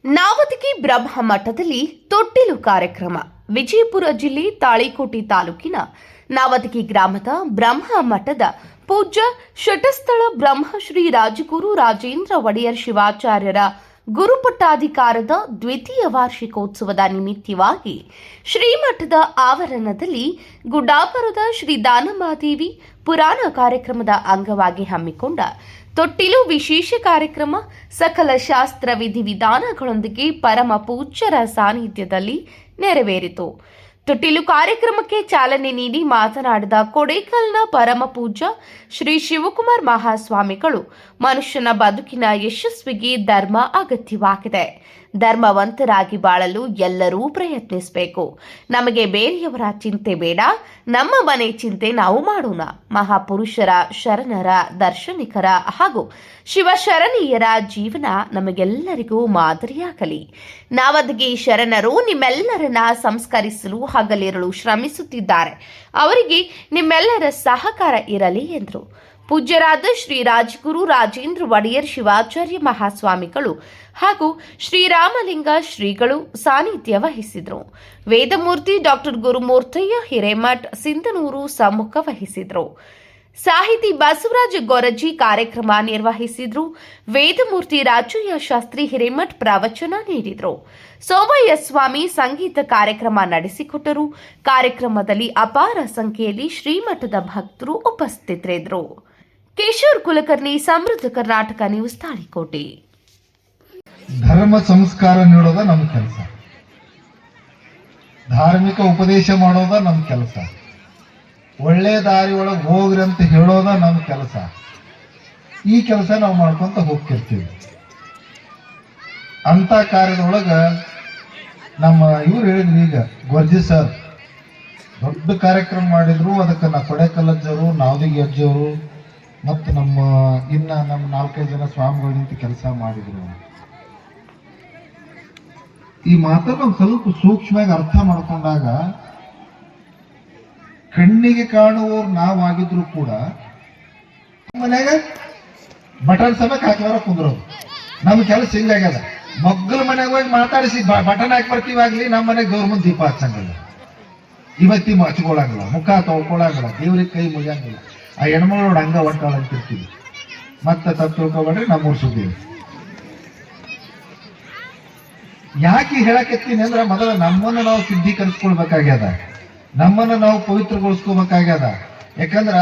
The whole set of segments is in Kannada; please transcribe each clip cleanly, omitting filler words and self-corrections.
ನಾವದಗಿ ಬ್ರಹ್ಮ ಮಠದಲ್ಲಿ ತೊಟ್ಟಿಲು ಕಾರ್ಯಕ್ರಮ. ವಿಜಯಪುರ ಜಿಲ್ಲೆ ತಾಳಿಕೋಟೆ ತಾಲೂಕಿನ ನಾವದಗಿ ಗ್ರಾಮದ ಬ್ರಹ್ಮ ಮಠದ ಪೂಜ್ಯ ಶಟಸ್ಥಳ ಬ್ರಹ್ಮಶ್ರೀ ರಾಜಗುರು ರಾಜೇಂದ್ರ ಒಡೆಯರ್ ಶಿವಾಚಾರ್ಯರ ಗುರುಪಟ್ಟಾಧಿಕಾರದ ದ್ವಿತೀಯ ವಾರ್ಷಿಕೋತ್ಸವದ ನಿಮಿತ್ತವಾಗಿ ಶ್ರೀಮಠದ ಆವರಣದಲ್ಲಿ ಗುಡ್ಡಾಪುರದ ಶ್ರೀ ದಾನಮಾದೇವಿ ಪುರಾಣ ಕಾರ್ಯಕ್ರಮದ ಅಂಗವಾಗಿ ಹಮ್ಮಿಕೊಂಡ ತೊಟ್ಟಿಲು ವಿಶೇಷ ಕಾರ್ಯಕ್ರಮ ಸಕಲ ಶಾಸ್ತ್ರ ವಿಧಿವಿಧಾನಗಳೊಂದಿಗೆ ಪರಮ ಪೂಜ್ಯರ ಸಾನ್ನಿಧ್ಯದಲ್ಲಿ ನೆರವೇರಿತು. ತೊಟ್ಟಿಲು ಕಾರ್ಯಕ್ರಮಕ್ಕೆ ಚಾಲನೆ ನೀಡಿ ಮಾತನಾಡಿದ ಕೊಡೇಕಲ್ನ ಪರಮ ಪೂಜ್ಯ ಶ್ರೀ ಶಿವಕುಮಾರ್ ಮಹಾಸ್ವಾಮಿಗಳು, ಮನುಷ್ಯನ ಬದುಕಿನ ಯಶಸ್ವಿಗೆ ಧರ್ಮ ಅಗತ್ಯವಾಗಿದೆ. ಧರ್ಮವಂತರಾಗಿ ಬಾಳಲು ಎಲ್ಲರೂ ಪ್ರಯತ್ನಿಸಬೇಕು. ನಮಗೆ ಬೇರೆಯವರ ಚಿಂತೆ ಬೇಡ, ನಮ್ಮ ಮನೆ ಚಿಂತೆ ನಾವು ಮಾಡೋಣ. ಮಹಾಪುರುಷರ, ಶರಣರ, ದಾರ್ಶನಿಕರ ಹಾಗೂ ಶಿವಶರಣೀಯರ ಜೀವನ ನಮಗೆಲ್ಲರಿಗೂ ಮಾದರಿಯಾಗಲಿ. ನಾವದಗಿ ಶರಣರು ನಿಮ್ಮೆಲ್ಲರನ್ನ ಸಂಸ್ಕರಿಸಲು ಹಗಲಿರುಳು ಶ್ರಮಿಸುತ್ತಿದ್ದಾರೆ. ಅವರಿಗೆ ನಿಮ್ಮೆಲ್ಲರ ಸಹಕಾರ ಇರಲಿ ಎಂದರು. ಪೂಜ್ಯರಾದ ಶ್ರೀ ರಾಜಗುರು ರಾಜೇಂದ್ರ ಒಡೆಯರ್ ಶಿವಾಚಾರ್ಯ ಮಹಾಸ್ವಾಮಿಗಳು ಹಾಗೂ ಶ್ರೀರಾಮಲಿಂಗ ಶ್ರೀಗಳು ಸಾನ್ನಿಧ್ಯ ವಹಿಸಿದರು. ವೇದಮೂರ್ತಿ ಡಾಕ್ಟರ್ ಗುರುಮೂರ್ತಯ್ಯ ಹಿರೇಮಠ್ ಸಿಂಧನೂರು ಸಮ್ಮುಖ ವಹಿಸಿದರು. ಸಾಹಿತಿ ಬಸವರಾಜ ಗೊರಜಿ ಕಾರ್ಯಕ್ರಮ ನಿರ್ವಹಿಸಿದ್ರು. ವೇದಮೂರ್ತಿ ರಾಜಯ್ಯ ಶಾಸ್ತ್ರಿ ಹಿರೇಮಠ್ ಪ್ರವಚನ ನೀಡಿದರು. ಸೋಮಯ್ಯ ಸ್ವಾಮಿ ಸಂಗೀತ ಕಾರ್ಯಕ್ರಮ ನಡೆಸಿಕೊಟ್ಟರು. ಕಾರ್ಯಕ್ರಮದಲ್ಲಿ ಅಪಾರ ಸಂಖ್ಯೆಯಲ್ಲಿ ಶ್ರೀಮಠದ ಭಕ್ತರು ಉಪಸ್ಥಿತರಿದ್ದರು. ಕಿಶೋರ್ ಕುಲಕರ್ಣಿ, ಸಮೃದ್ಧ ಕರ್ನಾಟಕ ನ್ಯೂಸ್, ತಾಳಿಕೋಟೆ. ಧರ್ಮ ಸಂಸ್ಕಾರ ನೀಡೋದ ನಮ್ಮ ಕೆಲಸ, ಧಾರ್ಮಿಕ ಉಪದೇಶ ಮಾಡೋದ ನಮ್ಮ ಕೆಲಸ, ಒಳ್ಳೆ ದಾರಿ ಒಳಗೆ ಹೋಗ್ರಿ ಅಂತ ಹೇಳೋದ ನಮ್ಮ ಕೆಲಸ. ಈ ಕೆಲಸ ನಾವು ಮಾಡ್ಕೊಂತ ಹೋಗ್ತಿರ್ತೀವಿ. ಅಂತ ಕಾರ್ಯದೊಳಗ ನಮ್ಮ ಇವ್ರು ಹೇಳಿದ್ರು, ಈಗ ಗೊರ್ಜಿ ಸರ್ ದೊಡ್ಡ ಕಾರ್ಯಕ್ರಮ ಮಾಡಿದ್ರು. ಅದಕ್ಕೆ ನಾ ಕೊಡೆಕಲ್ಲಜ್ಜವರು, ನಾವದಿಗಿ ಅಜ್ಜವರು ಮತ್ತು ನಮ್ಮ 4-5 ಜನ ಸ್ವಾಮಿಗಳು ನಿಂತು ಕೆಲಸ ಮಾಡಿದ್ರು. ಈ ಮಾತನ್ನು ಸ್ವಲ್ಪ ಸೂಕ್ಷ್ಮವಾಗಿ ಅರ್ಥ ಮಾಡ್ಕೊಂಡಾಗ, ಕಣ್ಣಿಗೆ ಕಾಣುವವ್ರು ನಾವಾಗಿದ್ರು ಕೂಡ ಮನ್ಯಾಗ ಬಟನ್ ಸಮಯಕ್ಕೆ ಹಾಕಿದಾರ ಕುಂದ್ರೋದು. ನಮ್ಮ ಕೆಲಸ ಹಿಂಗಾಗ್ಯದ. ಮಗ್ಗಲ ಮನೆಗೆ ಹೋಗಿ ಮಾತಾಡಿಸಿ ಬಟನ್ ಹಾಕಿ ಬರ್ತೀವಾಗ್ಲಿ, ನಮ್ಮ ಮನೆಗೆ ದೇವ್ರ ಮುಂದೆ ದೀಪ ಹಚ್ಚಂಗಿಲ್ಲ, ಇವತ್ತಿ ಹಚ್ಕೊಳಂಗಿಲ್ಲ, ಮುಖ ತೊಳ್ಕೊಳಂಗಿಲ್ಲ, ದೇವ್ರಿಗೆ ಕೈ ಮುಗಿಯಂಗಿಲ್ಲ. ಆ ಹೆಣ್ಮಗಳೋಡ ಹಂಗ ಒಟ್ಟಾಳ ಅಂತಿರ್ತೀವಿ. ಮತ್ತೆ ತಪ್ಪು ತಿಳ್ಕೊಬೇಡ್ರಿ, ನಮ್ಮೂರ್ ಸುದ್ದಿ. ಯಾಕೆ ಹೇಳಕತ್ತೀನಿ ಅಂದ್ರೆ, ಮೊದಲ ನಮ್ಮನ್ನು ನಾವು ಶುದ್ಧೀಕರಿಸ್ಕೊಳ್ಬೇಕಾಗ್ಯದ, ನಮ್ಮನ್ನು ನಾವು ಪವಿತ್ರಗೊಳಿಸ್ಕೋಬೇಕಾಗ್ಯದ. ಯಾಕಂದ್ರ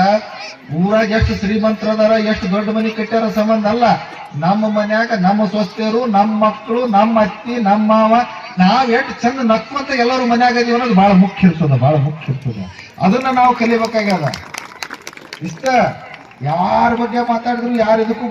ಊರಾಗ ಎಷ್ಟು ಶ್ರೀಮಂತರದಾರ, ಎಷ್ಟು ದೊಡ್ಡ ಮನೆ ಕಟ್ಟಾರ ಸಂಬಂಧ ಅಲ್ಲ. ನಮ್ಮ ಮನ್ಯಾಗ ನಮ್ಮ ಸ್ವಸ್ಥರು, ನಮ್ಮ ಮಕ್ಕಳು, ನಮ್ಮ ಅತ್ತಿ, ನಮ್ಮ ಮಾವ, ನಾವ್ ಎಷ್ಟು ಚಂದ ನಕ್ಕೊಂತ ಎಲ್ಲರೂ ಮನ್ಯಾಗ ಇದೀವಿ ಅನ್ನೋದು ಬಹಳ ಮುಖ್ಯ ಇರ್ತದ. ಅದನ್ನ ನಾವು ಕಲಿಬೇಕಾಗ್ಯದ. ಇಷ್ಟ ಯಾರ ಬಗ್ಗೆ ಮಾತಾಡಿದ್ರು, ಯಾರು ಇದಕ್ಕೂ